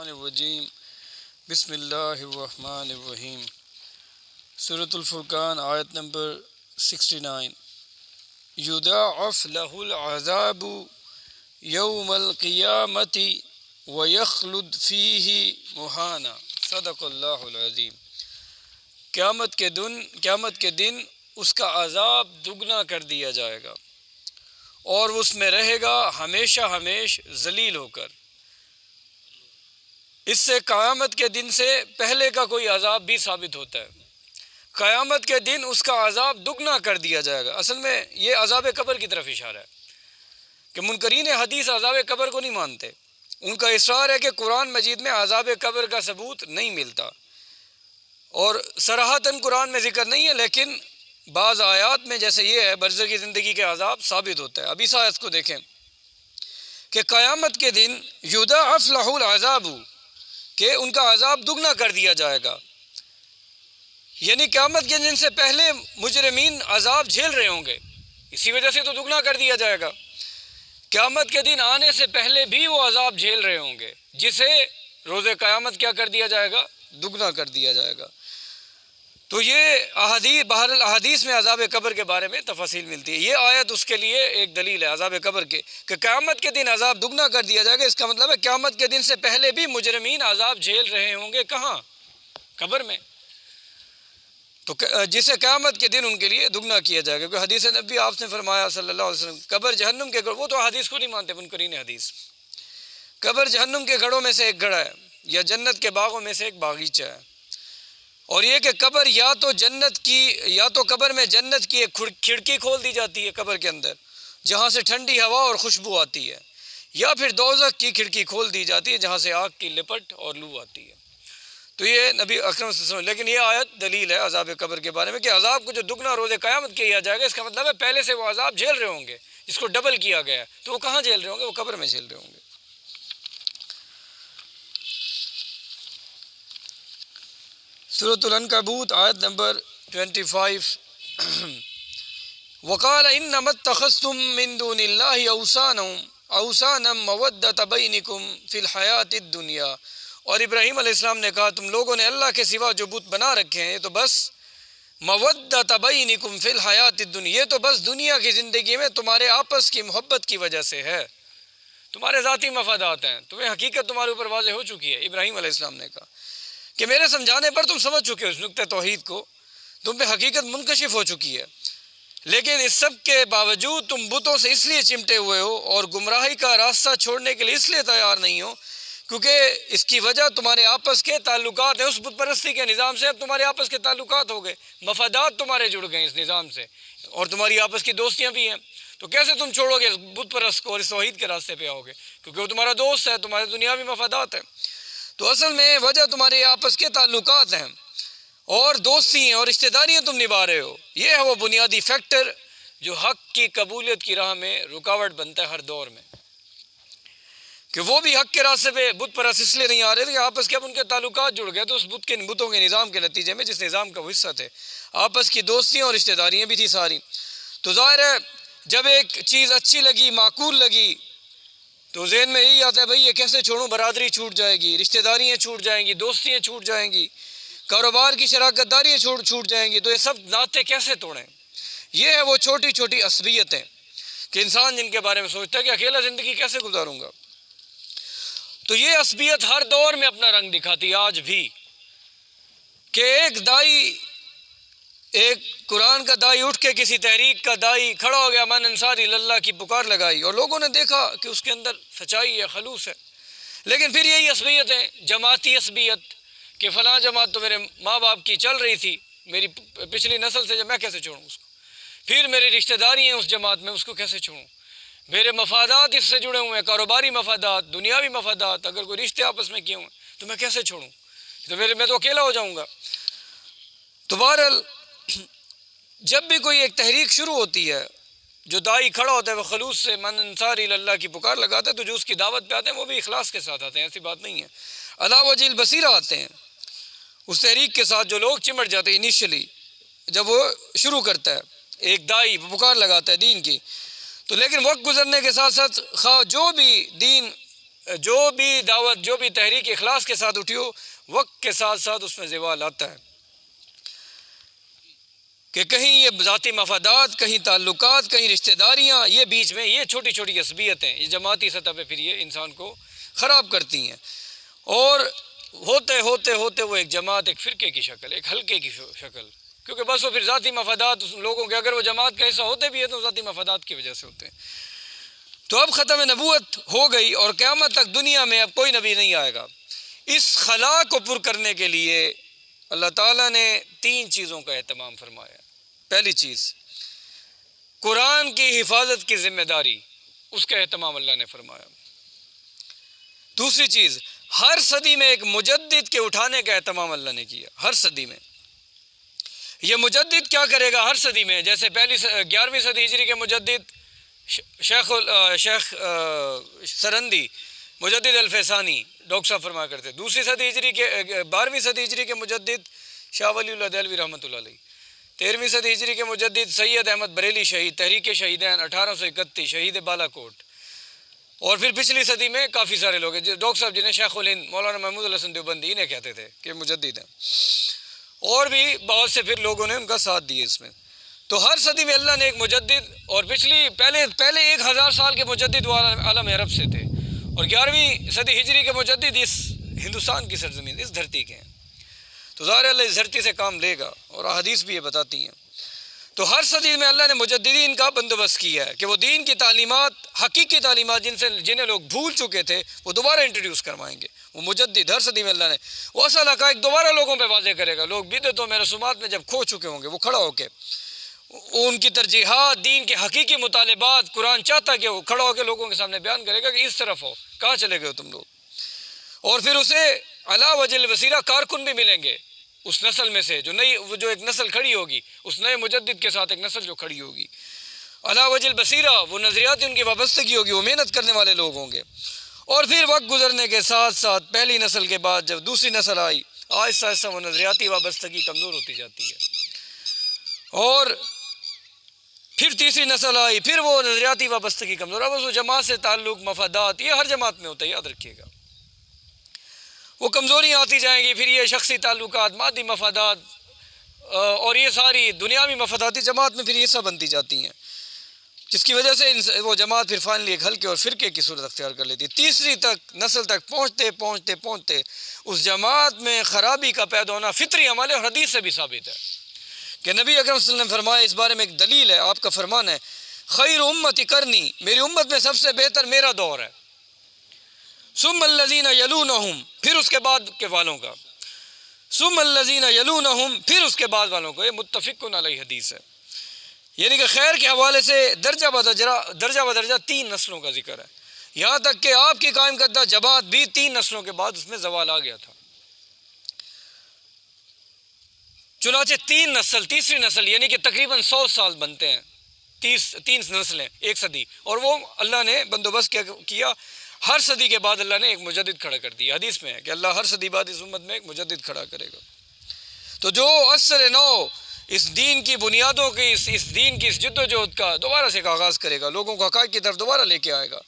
الشیطان الرجیم بسم اللہ الرحمن الرحیم سورۃ الفرقان آیت نمبر 69 یضاعف لہ العذاب یوم القیامت ویخلد فیہ مہانا صدق اللہ العظیم۔ قیامت کے دن اس کا عذاب دگنا کر دیا جائے گا اور اس میں رہے گا ہمیشہ ہمیش ذلیل ہو کر۔ اس سے قیامت کے دن سے پہلے کا کوئی عذاب بھی ثابت ہوتا ہے۔ قیامت کے دن اس کا عذاب دگنا کر دیا جائے گا۔ اصل میں یہ عذاب قبر کی طرف اشارہ ہے کہ منکرین حدیث عذاب قبر کو نہیں مانتے۔ ان کا اصرار ہے کہ قرآن مجید میں عذاب قبر کا ثبوت نہیں ملتا، اور صراحتاً قرآن میں ذکر نہیں ہے، لیکن بعض آیات میں جیسے یہ ہے برزخی زندگی کے عذاب ثابت ہوتا ہے۔ اب اس آیت کو دیکھیں کہ قیامت کے دن یضاعف لہ العذاب، کہ ان کا عذاب دگنا کر دیا جائے گا، یعنی قیامت کے دن سے پہلے مجرمین عذاب جھیل رہے ہوں گے، اسی وجہ سے تو دگنا کر دیا جائے گا۔ قیامت کے دن آنے سے پہلے بھی وہ عذاب جھیل رہے ہوں گے، جسے روز قیامت کیا کر دیا جائے گا؟ دگنا کر دیا جائے گا۔ تو یہ بہرحال احادیث میں عذاب قبر کے بارے میں تفاصیل ملتی ہے۔ یہ آیت اس کے لیے ایک دلیل ہے عذاب قبر کے، کہ قیامت کے دن عذاب دگنا کر دیا جائے گا۔ اس کا مطلب ہے قیامت کے دن سے پہلے بھی مجرمین عذاب جھیل رہے ہوں گے، کہاں؟ قبر میں۔ تو جسے قیامت کے دن ان کے لیے دگنا کیا جائے گا، کیونکہ حدیث نبی آپ نے فرمایا صلی اللہ علیہ وسلم، قبر جہنم کے گڑھ، وہ تو حدیث کو نہیں مانتے منکرین حدیث، قبر جہنم کے گڑھوں میں سے ایک گڑھ ہے، یا جنت کے باغوں میں سے ایک باغیچہ ہے۔ اور یہ کہ قبر یا تو قبر میں جنت کی ایک کھڑکی کھول دی جاتی ہے قبر کے اندر، جہاں سے ٹھنڈی ہوا اور خوشبو آتی ہے، یا پھر دوزخ کی کھڑکی کھول دی جاتی ہے جہاں سے آگ کی لپٹ اور لو آتی ہے۔ تو یہ نبی اکرم صلی اللہ علیہ وسلم، لیکن یہ آیت دلیل ہے عذاب قبر کے بارے میں، کہ عذاب کو جو دگنا روز قیامت کیا جائے گا، اس کا مطلب ہے پہلے سے وہ عذاب جھیل رہے ہوں گے، جس کو ڈبل کیا گیا ہے، تو وہ کہاں جھیل رہے ہوں گے؟ وہ قبر میں جھیل رہے ہوں گے۔ سورۃ العنکبوت آیت نمبر 25 وقال انما اتخذتم من دون اللہ اوثانا مودۃ بینکم فی الحیاۃ الدنیا، اور ابراہیم علیہ السلام نے کہا تم لوگوں نے اللہ کے سوا جو بت بنا رکھے ہیں، یہ تو بس مودۃ بینکم فی الحیاۃ الدنیا، یہ تو بس دنیا کی زندگی میں تمہارے آپس کی محبت کی وجہ سے ہے، تمہارے ذاتی مفادات ہیں، تمہیں حقیقت تمہارے اوپر واضح ہو چکی ہے۔ ابراہیم علیہ السلام نے کہا کہ میرے سمجھانے پر تم سمجھ چکے ہو اس نقطۂ توحید کو، تم پہ حقیقت منکشف ہو چکی ہے، لیکن اس سب کے باوجود تم بتوں سے اس لیے چمٹے ہوئے ہو اور گمراہی کا راستہ چھوڑنے کے لیے اس لیے تیار نہیں ہو، کیونکہ اس کی وجہ تمہارے آپس کے تعلقات ہیں۔ اس بت پرستی کے نظام سے اب تمہارے آپس کے تعلقات ہو گئے، مفادات تمہارے جڑ گئے اس نظام سے، اور تمہاری آپس کی دوستیاں بھی ہیں۔ تو کیسے تم چھوڑو گے اس بت پرست کو اور اس توحید کے راستے پہ آؤ گے؟ کیونکہ وہ تمہارا دوست ہے، تمہارے دنیاوی مفادات ہیں۔ تو اصل میں وجہ تمہارے آپس کے تعلقات ہیں اور دوستی ہیں اور رشتہ داریاں تم نبھا رہے ہو۔ یہ ہے وہ بنیادی فیکٹر جو حق کی قبولیت کی راہ میں رکاوٹ بنتا ہے ہر دور میں، کہ وہ بھی حق کے راستے پہ بت پرست اس لیے نہیں آ رہے تھے کہ آپس کے اب ان کے تعلقات جڑ گئے، تو اس بتوں کے نظام کے نتیجے میں، جس نظام کا وہ حصہ تھے، آپس کی دوستیاں اور رشتہ داریاں بھی تھی ساری۔ تو ظاہر ہے جب ایک چیز اچھی لگی، معقول لگی، تو ذہن میں یہی آتا ہے بھئی یہ کیسے چھوڑوں؟ برادری چھوٹ جائے گی، رشتہ داریاں چھوٹ جائیں گی، دوستیاں چھوٹ جائیں گی، کاروبار کی شراکت داریاں چھوٹ جائیں گی، تو یہ سب ناطے کیسے توڑیں؟ یہ ہے وہ چھوٹی چھوٹی عصبیتیں کہ انسان جن کے بارے میں سوچتا ہے کہ اکیلا زندگی کیسے گزاروں گا۔ تو یہ عصبیت ہر دور میں اپنا رنگ دکھاتی ہے آج بھی، کہ ایک قرآن کا دائی اٹھ کے کسی تحریک کا دائی کھڑا ہو گیا، من انصاری اللہ کی پکار لگائی، اور لوگوں نے دیکھا کہ اس کے اندر سچائی ہے، خلوص ہے، لیکن پھر یہی عصبیت ہے، جماعتی عصبیت، کہ فلاں جماعت تو میرے ماں باپ کی چل رہی تھی، میری پچھلی نسل سے، جب میں کیسے چھوڑوں اس کو؟ پھر میری رشتہ داری ہیں اس جماعت میں، اس کو کیسے چھوڑوں؟ میرے مفادات اس سے جڑے ہوئے ہیں، کاروباری مفادات، دنیاوی مفادات، اگر کوئی رشتے آپس میں کیے ہوئے تو میں کیسے چھوڑوں؟ تو میں تو اکیلا ہو جاؤں گا۔ تو بہرحال جب بھی کوئی ایک تحریک شروع ہوتی ہے، جو دائی کھڑا ہوتا ہے وہ خلوص سے من انصاری اللہ کی پکار لگاتا ہے، تو جو اس کی دعوت پہ آتے ہیں وہ بھی اخلاص کے ساتھ آتے ہیں، ایسی بات نہیں ہے، علی وجہ البصیرہ آتے ہیں۔ اس تحریک کے ساتھ جو لوگ چمٹ جاتے ہیں انیشلی، جب وہ شروع کرتا ہے ایک دائی پکار لگاتا ہے دین کی، تو لیکن وقت گزرنے کے ساتھ ساتھ خواہ جو بھی دین جو بھی دعوت، جو بھی تحریک اخلاص کے ساتھ اٹھی ہو، وقت کے ساتھ ساتھ اس میں زوال آتا ہے کہ کہیں یہ ذاتی مفادات، کہیں تعلقات، کہیں رشتہ داریاں، یہ بیچ میں یہ چھوٹی چھوٹی عصبیتیں یہ جماعتی سطح پہ پھر یہ انسان کو خراب کرتی ہیں، اور ہوتے ہوتے ہوتے وہ ایک جماعت، ایک فرقے کی شکل، ایک حلقے کی شکل، کیونکہ بس وہ پھر ذاتی مفادات اس لوگوں کے، اگر وہ جماعت کا حصہ ہوتے بھی ہیں تو ذاتی مفادات کی وجہ سے ہوتے ہیں۔ تو اب ختم نبوت ہو گئی اور قیامت تک دنیا میں اب کوئی نبی نہیں آئے گا۔ اس خلا کو پر کرنے کے لیے اللہ تعالیٰ نے 3 چیزوں کا اہتمام فرمایا۔ پہلی چیز، قرآن کی حفاظت کی ذمہ داری، اس کا اہتمام اللہ نے فرمایا۔ دوسری چیز، ہر صدی میں ایک مجدد کے اٹھانے کا اہتمام اللہ نے کیا، ہر صدی میں۔ یہ مجدد کیا کرے گا ہر صدی میں؟ جیسے پہلی 11ویں صدی ہجری کے مجدد شیخ سرندی، مجدد الفیسانی ڈاکٹر صاحب فرمایا کرتے۔ دوسری صدی ہجری کے 12ویں صدی ہجری کے مجدد شاہ ولی اللہ دہلوی رحمۃ اللہ علیہ۔ 13ویں صدی ہجری کے مجدد سید احمد بریلی شہید، تحریک شہیدین 1831 شہید بالا کوٹ۔ اور پھر پچھلی صدی میں کافی سارے لوگ ہیں، ڈاکٹر صاحب جنہیں شیخ الہند مولانا محمود الحسن دیوبندی انہیں کہتے تھے کہ مجدد ہیں، اور بھی بہت سے پھر لوگوں نے ان کا ساتھ دیا اس میں۔ تو ہر صدی میں اللہ نے ایک مجدد، اور پہلے 1000 سال کے مجدد وہ عالم عرب سے تھے، اور 11ویں صدی ہجری کے مجدد اس ہندوستان کی سرزمین، اس دھرتی کے ہیں۔ تو ظاہر اللہ اس دھرتی سے کام لے گا، اور احادیث بھی یہ بتاتی ہیں۔ تو ہر صدی میں اللہ نے مجددین کا بندوبست کیا ہے کہ وہ دین کی تعلیمات، حقیقی تعلیمات جنہیں لوگ بھول چکے تھے، وہ دوبارہ انٹروڈیوس کروائیں گے۔ وہ مجدد ہر صدی میں اللہ نے وہ اصل حقائق دوبارہ لوگوں پہ واضح کرے گا۔ لوگ بدعتوں میں، رسومات میں جب کھو چکے ہوں گے، وہ کھڑا ہو کے ان کی ترجیحات، دین کے حقیقی مطالبات، قرآن چاہتا کہ وہ کھڑا ہو کے لوگوں کے سامنے بیان کرے گا کہ اس طرف ہو، کہاں چلے گئے ہو تم لوگ۔ اور پھر اسے علا وجہ الوسیلہ کارکن بھی ملیں گے اس نسل میں سے، جو ایک نسل کھڑی ہوگی، اس نئے مجدد کے ساتھ ایک نسل جو کھڑی ہوگی علا وجہ البصیرہ، وہ نظریات ان کی وابستگی ہوگی، وہ محنت کرنے والے لوگ ہوں گے۔ اور پھر وقت گزرنے کے ساتھ ساتھ پہلی نسل کے بعد جب دوسری نسل آئی، آہستہ آہستہ وہ نظریاتی وابستگی کمزور ہوتی جاتی ہے، اور پھر تیسری نسل آئی، پھر وہ نظریاتی وابستگی کمزور۔ اب اس جماعت سے تعلق، مفادات، یہ ہر جماعت میں ہوتا ہے، یاد رکھیے گا، وہ کمزوریاں آتی جائیں گی۔ پھر یہ شخصی تعلقات، مادی مفادات، اور یہ ساری دنیاوی مفاداتی جماعت میں پھر یہ سب بنتی جاتی ہیں، جس کی وجہ سے وہ جماعت پھر فائنلی ایک حلقے اور فرقے کی صورت اختیار کر لیتی ہے۔ تیسری نسل تک پہنچتے اس جماعت میں خرابی کا پیدا ہونا فطری عمل ہے، اور حدیث سے بھی ثابت ہے کہ نبی اکرم صلی اللہ علیہ وسلم نے فرمایا، اس بارے میں ایک دلیل ہے، آپ کا فرمان ہے، خیر امتی کرنی، میری امت میں سب سے بہتر میرا دور ہے، ثم الذین یلونہم، پھر اس کے بعد کے والوں کا، ثم الذین یلونہم، پھر اس کے بعد والوں کو۔ یہ متفق علیہ حدیث ہے، یعنی کہ خیر کے حوالے سے درجہ بدرجہ 3 نسلوں کا ذکر ہے، یہاں تک کہ آپ کی قائم کردہ جماعت بھی 3 نسلوں کے بعد اس میں زوال آ گیا تھا۔ چنانچہ تیسری نسل یعنی کہ تقریباً 100 سال بنتے ہیں، 30 نسلیں، ایک صدی، اور وہ اللہ نے بندوبست کیا۔ ہر صدی کے بعد اللہ نے ایک مجدد کھڑا کر دیا، حدیث میں ہے کہ اللہ ہر صدی بعد اس امت میں ایک مجدد کھڑا کرے گا۔ تو جو عصر نو اس دین کی بنیادوں کی، اس دین کی اس جد و جہد کا دوبارہ سے آغاز کرے گا، لوگوں کو حقائق کی طرف دوبارہ لے کے آئے گا۔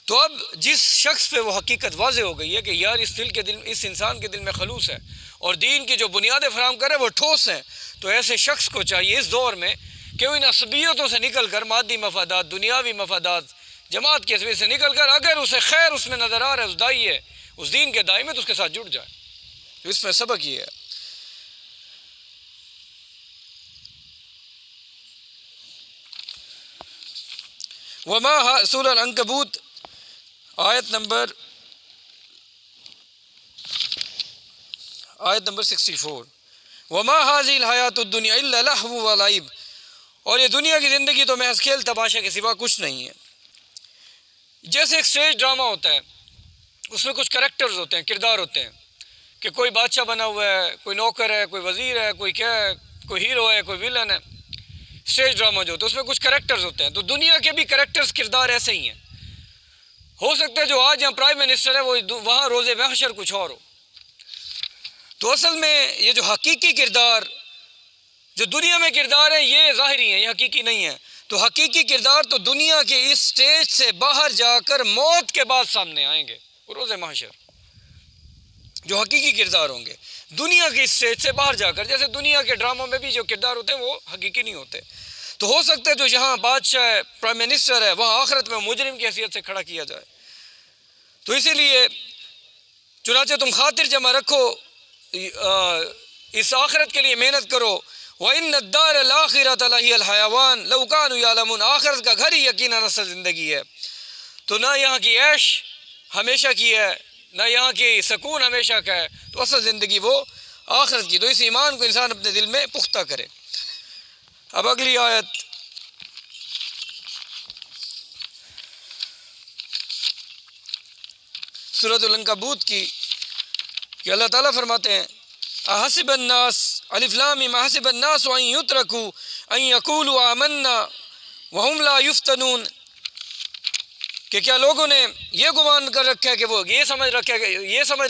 تو اب جس شخص پہ وہ حقیقت واضح ہو گئی ہے کہ یار اس انسان کے دل میں خلوص ہے، اور دین کی جو بنیادیں فراہم کرے وہ ٹھوس ہیں، تو ایسے شخص کو چاہیے اس دور میں کہ وہ ان عصبیتوں سے نکل کر، مادی مفادات، دنیاوی مفادات، جماعت کی عصبیت سے نکل کر، اگر اسے خیر اس میں نظر آ رہا ہے، اس دائی ہے، اس دین کے دائی میں، تو اس کے ساتھ جڑ جائے۔ تو اس میں سبق یہ ہے۔ سورہ العنکبوت آیت نمبر 64، وما هذه الحیات الدنیا الا لہو ولعب، اور یہ دنیا کی زندگی تو محض کھیل تماشا کے سوا کچھ نہیں ہے۔ جیسے ایک اسٹیج ڈرامہ ہوتا ہے، اس میں کچھ کریکٹرز ہوتے ہیں، کردار ہوتے ہیں، کہ کوئی بادشاہ بنا ہوا ہے، کوئی نوکر ہے، کوئی وزیر ہے، کوئی کیا ہے، کوئی ہیرو ہے، کوئی ویلن ہے۔ اسٹیج ڈرامہ جو ہوتا ہے اس میں کچھ کریکٹرز ہوتے ہیں، تو دنیا کے بھی کریکٹرز، کردار ایسے ہی ہیں۔ ہو سکتا ہے جو آج یہاں پرائم منسٹر ہے وہ وہاں روز محشر کچھ اور ہو۔ تو اصل میں یہ جو حقیقی کردار، جو دنیا میں کردار ہے، یہ ظاہری ہیں، یہ حقیقی نہیں ہے۔ تو حقیقی کردار تو دنیا کے اس سٹیج سے باہر جا کر موت کے بعد سامنے آئیں گے روز محشر. جو حقیقی کردار ہوں گے دنیا کے اس سٹیج سے باہر جا کر، جیسے دنیا کے ڈراموں میں بھی جو کردار ہوتے ہیں وہ حقیقی نہیں ہوتے. تو ہو سکتا ہے جو یہاں بادشاہ ہے، پرائم منسٹر ہے، وہاں آخرت میں مجرم کی حیثیت سے کھڑا کیا جائے. تو اسی لیے چنانچہ تم خاطر جمع رکھو، اس آخرت کے لیے محنت کرو. وَإِنَّ الدَّارَ الْآخِرَةَ لَهِيَ الْحَيَوَانُ لَوْ كَانُوا يَعْلَمُونَ. آخرت کا گھر ہی یقیناً اصل زندگی ہے. تو نہ یہاں کی عیش ہمیشہ کی ہے، نہ یہاں کی سکون ہمیشہ کا ہے، تو اصل زندگی وہ آخرت کی. تو اس ایمان کو انسان اپنے دل میں پختہ کرے. اب اگلی آیت سورۃ العنکبوت کی کہ اللہ تعالیٰ فرماتے ہیں احسب الناس الف لام میم احسب الناس ان یترکوا ان یقولوا آمنا وهم لا یفتنون، کہ کیا لوگوں نے یہ گمان کر رکھا ہے کہ وہ یہ سمجھ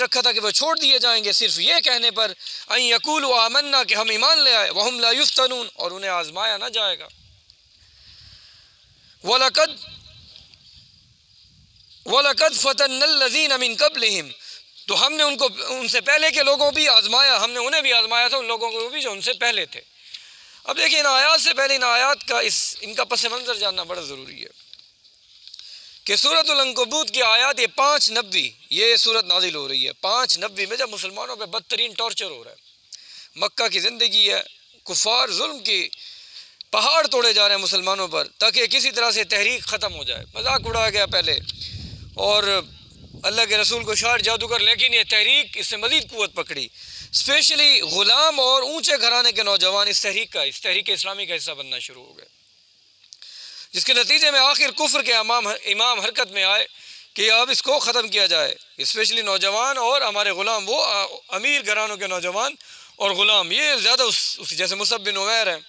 رکھا تھا کہ وہ چھوڑ دیے جائیں گے صرف یہ کہنے پر ان یقولوا آمنا کہ ہم ایمان لے آئے، وهم لا یفتنون اور انہیں آزمایا نہ جائے گا. وَلَقَدْ فَتَنَّا الَّذِينَ مِن قَبْلِهِمْ، تو ہم نے ان سے پہلے کے لوگوں بھی آزمایا، ہم نے انہیں بھی آزمایا تھا، ان لوگوں کو بھی جو ان سے پہلے تھے. اب دیکھیں ان آیات سے پہلے ان آیات کا ان کا پس منظر جاننا بڑا ضروری ہے کہ سورۃ العنکبوت کی آیات یہ 590 یہ سورت نازل ہو رہی ہے 590 میں، جب مسلمانوں پہ بدترین ٹارچر ہو رہا ہے. مکہ کی زندگی ہے، کفار ظلم کی پہاڑ توڑے جا رہے ہیں مسلمانوں پر تاکہ کسی طرح سے تحریک ختم ہو جائے. مذاق اڑایا گیا پہلے اور اللہ کے رسول کو شاعر جادوگر، لیکن یہ تحریک اس سے مزید قوت پکڑی. اسپیشلی غلام اور اونچے گھرانے کے نوجوان اس تحریک اسلامی کا حصہ بننا شروع ہو گئے، جس کے نتیجے میں آخر کفر کے امام حرکت میں آئے کہ اب اس کو ختم کیا جائے. اسپیشلی نوجوان اور ہمارے غلام، وہ امیر گھرانوں کے نوجوان اور غلام، یہ زیادہ جیسے مصعب بن عمیر ہیں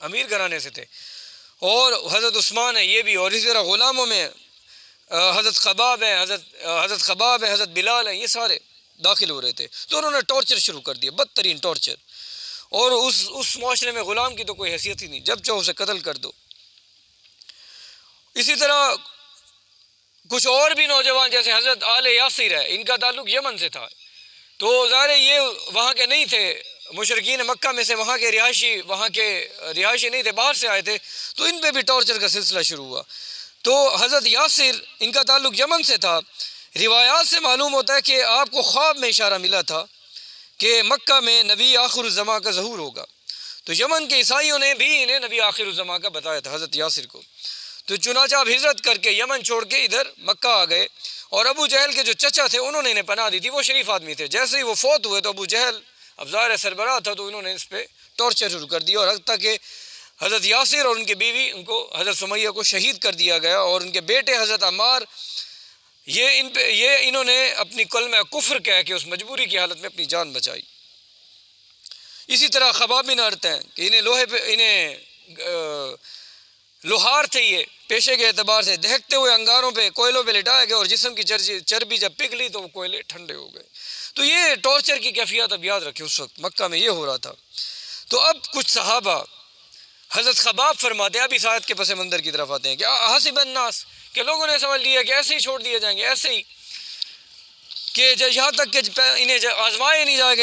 امیر گھرانے سے تھے، اور حضرت عثمان ہے یہ بھی، اور اسی طرح غلاموں میں حضرت خباب ہیں، حضرت بلال ہیں، یہ سارے داخل ہو رہے تھے. تو انہوں نے ٹارچر شروع کر دیا، بدترین ٹارچر. اور اس معاشرے میں غلام کی تو کوئی حیثیت ہی نہیں، جب چاہو اسے قتل کر دو. اسی طرح کچھ اور بھی نوجوان جیسے حضرت آل یاسر ہے، ان کا تعلق یمن سے تھا، تو ظاہر یہ وہاں کے نہیں تھے، مشرکین مکہ میں سے وہاں کے رہائشی نہیں تھے، باہر سے آئے تھے، تو ان پہ بھی ٹارچر کا سلسلہ شروع ہوا. تو حضرت یاسر ان کا تعلق یمن سے تھا. روایات سے معلوم ہوتا ہے کہ آپ کو خواب میں اشارہ ملا تھا کہ مکہ میں نبی آخر الزماں کا ظہور ہوگا. تو یمن کے عیسائیوں نے بھی انہیں نبی آخر الزماں کا بتایا تھا حضرت یاسر کو. تو چنانچہ آپ ہجرت کر کے یمن چھوڑ کے ادھر مکہ آ گئے، اور ابو جہل کے جو چچا تھے انہوں نے انہیں پناہ دی تھی، وہ شریف آدمی تھے. جیسے ہی وہ فوت ہوئے تو ابو جہل اب ظاہر سربراہ تھا، تو انہوں نے اس پہ ٹارچر شروع کر دیا، اور حتیٰ کہ حضرت یاسر اور ان کی بیوی ان کو حضرت سمیہ کو شہید کر دیا گیا، اور ان کے بیٹے حضرت عمار انہوں نے اپنی کلمہ کفر کہہ کے اس مجبوری کی حالت میں اپنی جان بچائی. اسی طرح خباب بن ارت ہیں کہ انہیں لوہار تھے، یہ پیشے کے اعتبار سے دہکتے ہوئے انگاروں پہ کوئلوں پہ لٹائے گئے، اور جسم کی چربی جب پگھلی تو وہ کوئلے ٹھنڈے ہو گئے. تو یہ ٹارچر کی کیفیت اب یاد رکھیں، اس وقت مکہ میں یہ ہو رہا تھا. تو اب کچھ صحابہ، حضرت خباب فرماتے ہیں، اب اس آیت کے پس منظر کی طرف آتے ہیں کہ حسب الناس، کہ لوگوں نے سمجھ لیا کہ ایسے ہی چھوڑ دیے جائیں گے، ایسے ہی کہ یہاں تک کہ انہیں آزمایا نہیں جائے گا،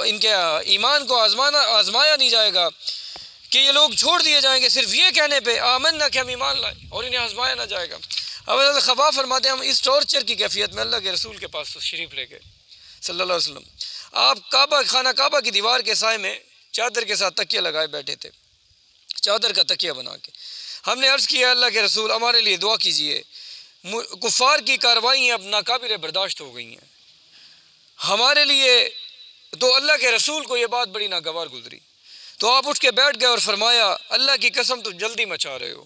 ان کے ایمان کو آزمایا نہیں جائے گا، کہ یہ لوگ چھوڑ دیے جائیں گے صرف یہ کہنے پہ آمنا کہ ہم ایمان لائے، اور انہیں آزمایا نہ جائے گا. اب حضرت خباب فرماتے ہیں ہم اس ٹارچر کی کیفیت میں اللہ کے رسول کے پاس شریف لے گئے صلی اللہ علیہ وسلم. آپ خانہ کعبہ کی دیوار کے سائے میں چادر کے ساتھ تکیہ لگائے بیٹھے تھے، چادر کا تکیہ بنا کے. ہم نے عرض کیا اللہ کے رسول ہمارے لیے دعا کیجیے، کفار کی کارروائیاں اب ناقابل برداشت ہو گئی ہیں ہمارے لیے. تو اللہ کے رسول کو یہ بات بڑی ناگوار گزری، تو آپ اٹھ کے بیٹھ گئے اور فرمایا اللہ کی قسم تم جلدی مچا رہے ہو،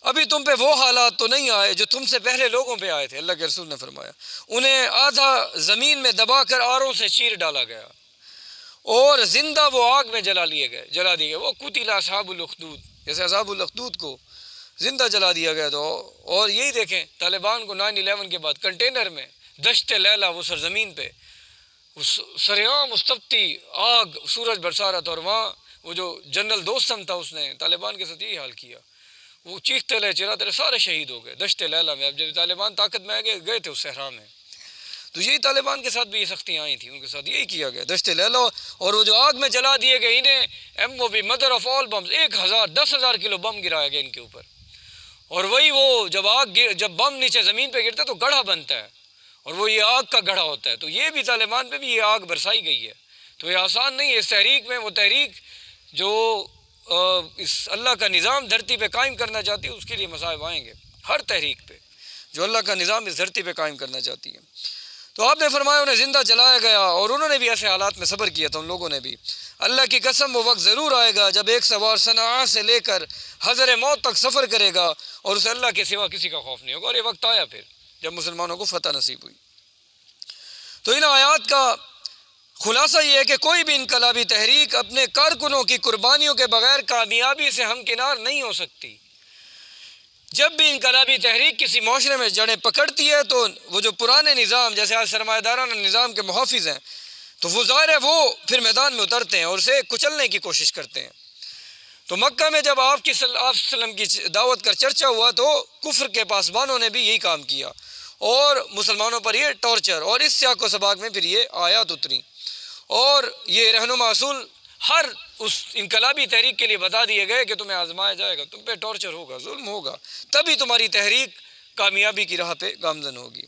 ابھی تم پہ وہ حالات تو نہیں آئے جو تم سے پہلے لوگوں پہ آئے تھے. اللہ کے رسول نے فرمایا انہیں آدھا زمین میں دبا کر آروں سے چیر ڈالا گیا، اور زندہ وہ آگ میں جلا دیے گئے. وہ قتل اصحاب الاخدود، جیسے اصحاب الاخدود کو زندہ جلا دیا گیا. تو اور یہی دیکھیں طالبان کو 9/11 کے بعد کنٹینر میں دشت لیلہ وہ سرزمین پہ سریعام مستفتی آگ سورج برسا رہا تھا، اور وہاں وہ جو جنرل دوستم تھا اس نے طالبان کے ساتھ یہی حال کیا، وہ چیختے رہے چلاتے رہے، سارے شہید ہو گئے دشت لیلہ میں۔ اب جب طالبان طاقت میں آ گئے تھے اس صحرا میں، تو یہی طالبان کے ساتھ بھی یہ سختیاں آئی تھیں، ان کے ساتھ یہی کیا گیا دشت لیلہ، اور وہ جو آگ میں جلا دیے گئے انہیں MOB mother of all bums 10,000 کلو بم گرایا گیا ان کے اوپر، اور وہی وہ جب بم نیچے زمین پہ گرتا ہے تو گڑھا بنتا ہے، اور وہ یہ آگ کا گڑھا ہوتا ہے، تو یہ بھی طالبان پہ بھی یہ آگ برسائی گئی ہے۔ تو یہ آسان نہیں ہے اس تحریک میں، وہ تحریک جو اس اللہ کا نظام دھرتی پہ قائم کرنا چاہتی ہے اس کے لیے مصائب آئیں گے، ہر تحریک پہ جو اللہ کا نظام اس دھرتی پہ قائم کرنا چاہتی ہے۔ تو آپ نے فرمایا انہیں زندہ جلایا گیا، اور انہوں نے بھی ایسے حالات میں صبر کیا تھا، ان لوگوں نے بھی۔ اللہ کی قسم وہ وقت ضرور آئے گا جب ایک سوار صنعاء سے لے کر حضر موت تک سفر کرے گا اور اسے اللہ کے سوا کسی کا خوف نہیں ہوگا، اور یہ وقت آیا پھر جب مسلمانوں کو فتح نصیب ہوئی۔ تو ان آیات کا خلاصہ یہ ہے کہ کوئی بھی انقلابی تحریک اپنے کارکنوں کی قربانیوں کے بغیر کامیابی سے ہمکنار نہیں ہو سکتی۔ جب بھی انقلابی تحریک کسی معاشرے میں جڑیں پکڑتی ہے تو وہ جو پرانے نظام جیسے آج سرمایہ دارانہ نظام کے محافظ ہیں تو وہ ظاہر ہے وہ پھر میدان میں اترتے ہیں اور اسے کچلنے کی کوشش کرتے ہیں۔ تو مکہ میں جب آپ صلی اللہ علیہ وسلم کی دعوت کا چرچا ہوا تو کفر کے پاسبانوں نے بھی یہی کام کیا اور مسلمانوں پر یہ ٹارچر، اور اس سیاق و سباق میں پھر یہ آیات اتری، اور یہ رہنما اصول ہر اس انقلابی تحریک کے لیے بتا دیے گئے کہ تمہیں آزمایا جائے گا، تم پہ ٹارچر ہوگا، ظلم ہوگا، تبھی تمہاری تحریک کامیابی کی راہ پہ گامزن ہوگی۔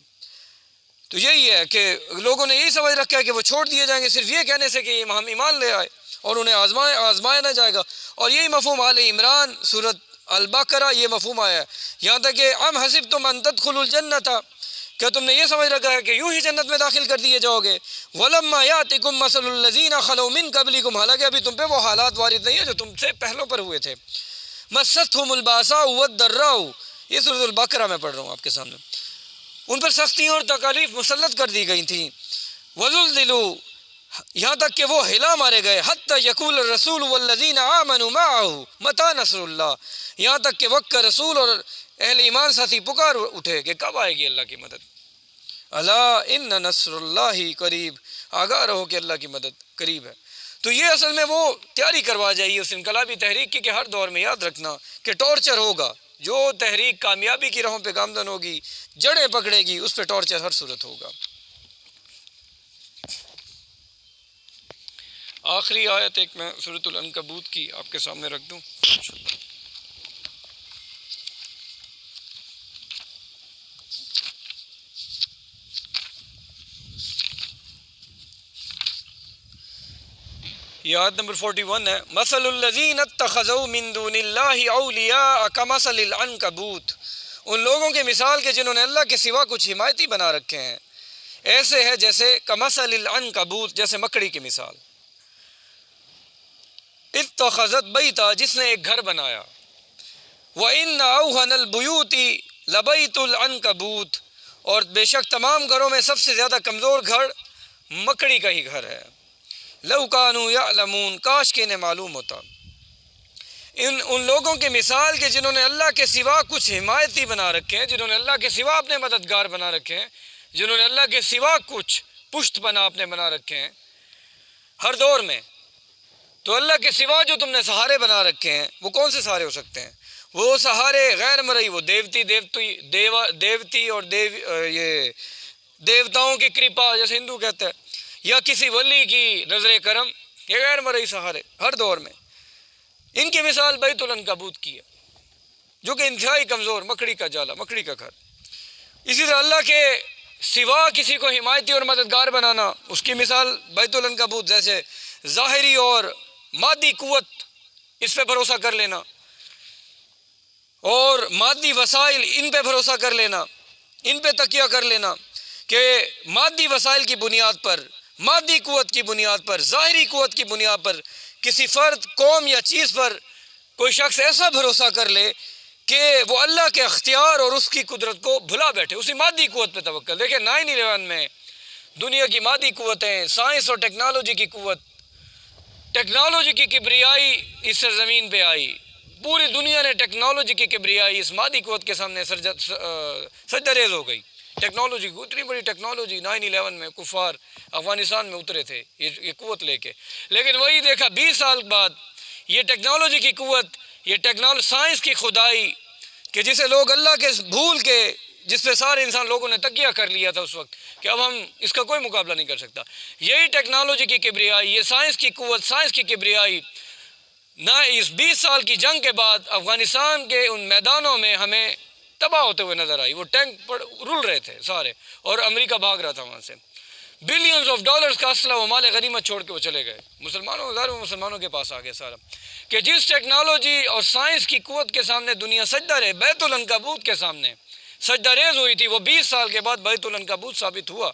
تو یہی ہے کہ لوگوں نے یہی سمجھ رکھا ہے کہ وہ چھوڑ دیے جائیں گے صرف یہ کہنے سے کہ ہم ایمان لے آئے اور انہیں آزمایا نہ جائے گا، اور یہی مفہوم آل عمران سورۃ البقرہ یہ مفہوم آیا ہے، یہاں تک کہ ام حسبتم ان تدخلوا الجنۃ، کیا تم نے یہ سمجھ رکھا ہے کہ یوں ہی جنت میں داخل کر دیے جاؤ گے؟ وَلَمَّا يَأْتِكُمْ مَثَلُ الَّذِينَ خَلَوْا مِن قَبْلِكُمْ، حالانکہ ابھی تم پہ وہ حالات وارد نہیں ہیں جو تم سے پہلوں پر ہوئے تھے۔ مَسَّتْهُمُ الْبَأْسَاءُ وَالضَّرَّاءُ، یہ سورۃ البقرہ میں پڑھ رہا ہوں آپ کے سامنے، ان پر سختیاں اور تکالیف مسلط کر دی گئی تھیں۔ وَذُلْزِلُوا، یہاں تک کہ وہ ہلا مارے گئے، حَتَّى يَقُولَ الرَّسُولُ وَالَّذِينَ آمَنُوا مَعَهُ مَتَىٰ نَصْرُ اللَّهِ، یہاں تک کہ وقت کا رسول اور اہل ایمان ساتھی پکار اٹھے کہ کب آئے گی اللہ کی مدد۔ الا ان نصر اللہ قریب، آگاہ رہو کہ اللہ کی مدد قریب ہے۔ تو یہ اصل میں وہ تیاری کروا جائیے اس انقلابی تحریک کی کہ ہر دور میں یاد رکھنا کہ ٹارچر ہوگا، جو تحریک کامیابی کی راہوں پہ گامزن ہوگی، جڑیں پکڑے گی، اس پہ ٹارچر ہر صورت ہوگا۔ آخری آیت ایک میں سورۃ العنکبوت کی آپ کے سامنے رکھ دوں۔ یہ آیت نمبر 41 ہے، مثل الذین اتخذوا من دون اللہ اولیاء کمثل العنکبوت، ان لوگوں کی مثال کے جنہوں نے اللہ کے سوا کچھ حمایتی بنا رکھے ہیں، ایسے ہے جیسے کمثل العنکبوت، جیسے مکڑی کی مثال۔ اتخذت بیتا، جس نے ایک گھر بنایا، وَإِنَّ أَوْهَنَ الْبُيُوتِ لَبَيْتُ الْعَنْكَبُوتِ، اور بے شک تمام گھروں میں سب سے زیادہ کمزور گھر مکڑی کا ہی گھر ہے۔ لَوْ كَانُوا يَعْلَمُونَ، کاش کہ انہیں معلوم ہوتا۔ ان لوگوں کی مثال کے جنہوں نے اللہ کے سوا کچھ حمایتی بنا رکھے ہیں، جنہوں نے اللہ کے سوا اپنے مددگار بنا رکھے ہیں، جنہوں نے اللہ کے سوا کچھ پشت بنا اپنے بنا رکھے ہیں ہر دور میں۔ تو اللہ کے سوا جو تم نے سہارے بنا رکھے ہیں وہ کون سے سہارے ہو سکتے ہیں؟ وہ سہارے غیر مرئی، وہ دیوتی اور یہ دیوتاؤں کی کرپا جیسے ہندو کہتے ہیں، یا کسی ولی کی نظر کرم، یہ غیر مرئی سہارے ہر دور میں۔ ان کی مثال بیت العنکبوت کی ہے، جو کہ انتہائی کمزور، مکڑی کا جالا، مکڑی کا گھر۔ اسی طرح اللہ کے سوا کسی کو حمایتی اور مددگار بنانا، اس کی مثال بیت العنکبوت، جیسے ظاہری اور مادی قوت اس پہ بھروسہ کر لینا اور مادی وسائل ان پہ بھروسہ کر لینا، ان پہ تکیہ کر لینا کہ مادی وسائل کی بنیاد پر، مادی قوت کی بنیاد پر، ظاہری قوت کی بنیاد پر کسی فرد، قوم یا چیز پر کوئی شخص ایسا بھروسہ کر لے کہ وہ اللہ کے اختیار اور اس کی قدرت کو بھلا بیٹھے، اسی مادی قوت پہ توکل۔ دیکھیں 9/11 میں دنیا کی مادی قوتیں، سائنس اور ٹیکنالوجی کی قوت، ٹیکنالوجی کی کبریائی اس سرزمین پہ آئی، پوری دنیا نے ٹیکنالوجی کی کبریائی اس مادی قوت کے سامنے سجدہ ریز ہو گئی۔ ٹیکنالوجی کو، اتنی بڑی ٹیکنالوجی 9/11 میں کفار افغانستان میں اترے تھے یہ قوت لے کے، لیکن وہی دیکھا 20 سال بعد یہ ٹیکنالوجی کی قوت، یہ سائنس کی خدائی کہ جسے لوگ اللہ کے بھول کے، جس پہ سارے انسان لوگوں نے تکیہ کر لیا تھا اس وقت کہ اب ہم اس کا کوئی مقابلہ نہیں کر سکتا، یہی ٹیکنالوجی کی کبریائی، یہ سائنس کی قوت، سائنس کی کبریائی نہ اس 20 سال کی جنگ کے بعد افغانستان کے ان میدانوں میں ہمیں تباہ ہوتے ہوئے نظر آئی۔ وہ ٹینک پر رول رہے تھے سارے، اور امریکہ بھاگ رہا تھا وہاں سے، بلینز آف ڈالرز کا اسلحہ و مال غنیمت چھوڑ کے وہ چلے گئے، ہزاروں مسلمانوں کے پاس آ گیا سارا، کہ جس ٹیکنالوجی اور سائنس کی قوت کے سامنے دنیا سجدہ رہے، بیت العنکبوت کے سامنے سجدہ ریز ہوئی تھی، وہ 20 سال کے بعد بیت العنکبوت ثابت ہوا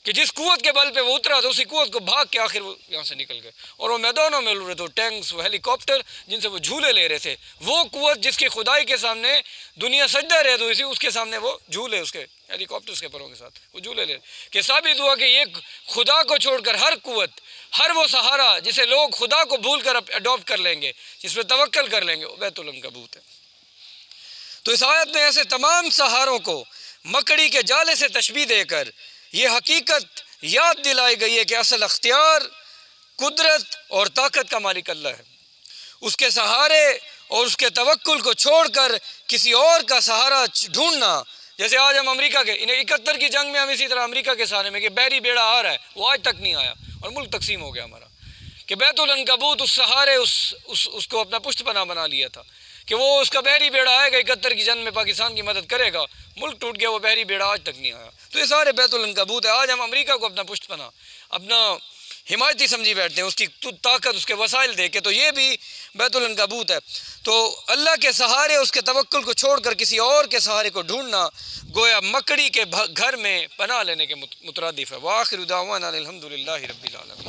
کہ جس قوت کے بل پہ وہ اترا تھا اسی قوت کو بھاگ کے آخر وہ یہاں سے نکل گئے، اور وہ میدانوں میں اڑ رہے تھے، ٹینکس، وہ ہیلی کاپٹر جن سے وہ جھولے لے رہے تھے، وہ قوت جس کی خدائی کے سامنے دنیا سجدہ ریز ہوئی تھی، اس کے سامنے وہ جھولے، اس کے ہیلی کاپٹرز کے پروں کے ساتھ وہ جھولے لے رہے، کہ ثابت ہوا کہ یہ خدا کو چھوڑ کر ہر قوت، ہر وہ سہارا جسے لوگ خدا کو بھول کر اڈاپٹ کر لیں گے، جس پہ توکل کر لیں گے، وہ بیت العنکبوت ہے۔ تو اس آیت میں ایسے تمام سہاروں کو مکڑی کے جالے سے تشبیہ دے کر یہ حقیقت یاد دلائی گئی ہے کہ اصل اختیار، قدرت اور طاقت کا مالک اللہ ہے، اس کے سہارے اور اس کے توکل کو چھوڑ کر کسی اور کا سہارا ڈھونڈنا، جیسے آج ہم امریکہ کے 71 کی جنگ میں ہم اسی طرح امریکہ کے سہارے میں کہ بحری بیڑا آ رہا ہے، وہ آج تک نہیں آیا اور ملک تقسیم ہو گیا ہمارا، کہ بیت العنکبوت اس سہارے اس کو اپنا پشت پناہ بنا لیا تھا کہ وہ اس کا بحری بیڑا آئے گا 71 کی جنگ میں پاکستان کی مدد کرے گا، ملک ٹوٹ گیا، وہ بحری بیڑا آج تک نہیں آیا۔ تو یہ سارے بیت العنکبوت ہے۔ آج ہم امریکہ کو اپنا پشت پناہ، اپنا حمایتی سمجھی بیٹھتے ہیں، اس کی طاقت، اس کے وسائل دے کے، تو یہ بھی بیت العنکبوت ہے۔ تو اللہ کے سہارے، اس کے توکل کو چھوڑ کر کسی اور کے سہارے کو ڈھونڈنا گویا مکڑی کے گھر میں پناہ لینے کے مترادف ہے۔ وآخر دعوانا الحمدللہ رب العالمین۔